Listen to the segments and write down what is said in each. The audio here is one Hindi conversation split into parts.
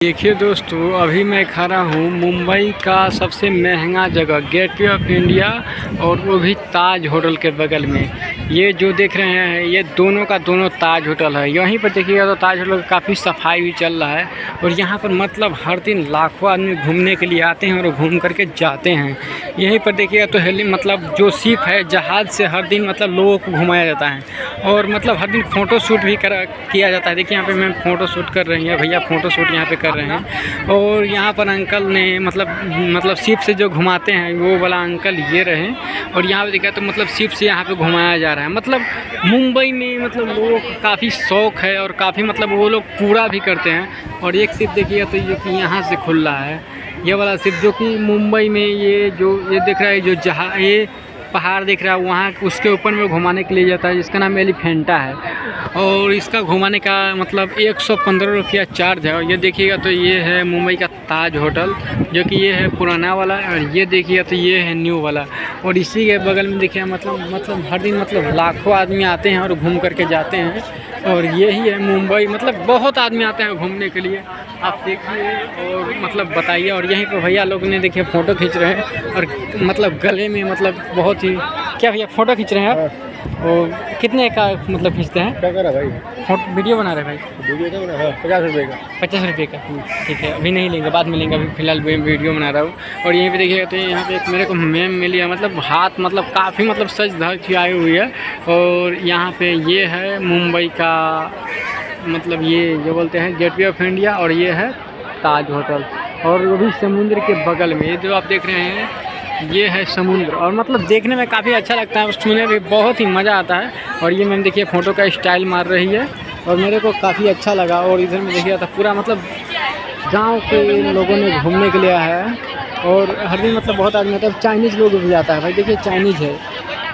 देखिए दोस्तों, अभी मैं खड़ा हूँ मुंबई का सबसे महंगा जगह गेटवे ऑफ इंडिया, और वो भी ताज होटल के बगल में। ये जो देख रहे हैं ये दोनों का दोनों ताज होटल है। यहीं पर देखिएगा तो ताज होटल काफ़ी सफाई भी चल रहा है, और यहाँ पर मतलब हर दिन लाखों आदमी घूमने के लिए आते हैं और घूम करके जाते हैं। यहीं पर देखिएगा तो हेली मतलब जो शिप है जहाज़ से हर दिन मतलब लोगों को घुमाया जाता है, और मतलब हर दिन फ़ोटो शूट भी किया जाता है। देखिए यहाँ पे मैं फ़ोटो शूट कर रही है, भैया फ़ोटो शूट यहाँ पे कर रहे हैं। और यहाँ पर अंकल ने मतलब शिप से जो घुमाते हैं वो वाला अंकल ये रहे, और यहाँ पे देखा तो मतलब शिप से यहाँ पे घुमाया जा रहा है। मतलब मुंबई में मतलब लोगों को काफ़ी शौक़ है, और काफ़ी मतलब वो लोग पूरा भी करते हैं। और एक शिप देखिएगा तो जो कि यहाँ से खुल रहा है, ये वाला शिप जो कि मुंबई में ये दिख रहा है, जो ये पहाड़ दिख रहा है वहाँ उसके ऊपर में घुमाने के लिए जाता है, जिसका नाम एलिफेंटा है। और इसका घुमाने का मतलब 115 रुपया चार्ज है। और ये देखिएगा तो ये है मुंबई का ताज होटल, जो कि ये है पुराना वाला, और ये देखिएगा तो ये है न्यू वाला। और इसी के बगल में देखिए मतलब हर दिन मतलब लाखों आदमी आते हैं और घूम करके जाते हैं। और यही है मुंबई, मतलब बहुत आदमी आते हैं घूमने के लिए। आप देखिए और मतलब बताइए। और यहीं पर भैया लोग ने देखिए फ़ोटो खींच रहे हैं, और मतलब गले में मतलब बहुत ही क्या भैया फ़ोटो खींच रहे हैं आप? और कितने का मतलब खींचते हैं? क्या कर रहा है भाई? फोटो वीडियो बना रहे हैं भाई? वीडियो क्या बना है? 50 रुपये का। 50 रुपये का, ठीक है। अभी नहीं लेंगे, बाद में लेंगे, अभी फ़िलहाल वीडियो बना रहा हूँ। और यहीं पे देखिएगा तो यहाँ पे एक मेरे को मैम मिली है, मतलब हाथ मतलब काफ़ी मतलब सज धज के आई हुई है। और यहाँ पे ये है मुंबई का मतलब ये जो बोलते हैं गेटवे ऑफ इंडिया, और ये है ताज होटल, और वो भी समुद्र के बगल में। ये जो आप देख रहे हैं ये है समुद्र, और मतलब देखने में काफ़ी अच्छा लगता है, सुनने में बहुत ही मज़ा आता है। और ये मैम देखिए फ़ोटो का स्टाइल मार रही है, और मेरे को काफ़ी अच्छा लगा। और इधर में देखिए था पूरा मतलब गांव के लोगों ने घूमने के लिए आया है, और हर दिन मतलब बहुत आदमी मतलब चाइनीज़ लोग भी आता है। भाई देखिए चाइनीज़ है,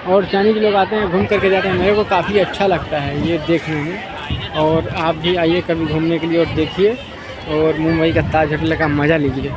और चाइनीज़ लोग आते हैं घूम करके जाते हैं। मेरे को काफ़ी अच्छा लगता है ये देखने में। और आप भी आइए कभी घूमने के लिए और देखिए, और मुंबई का ताज होटल का मज़ा लीजिए।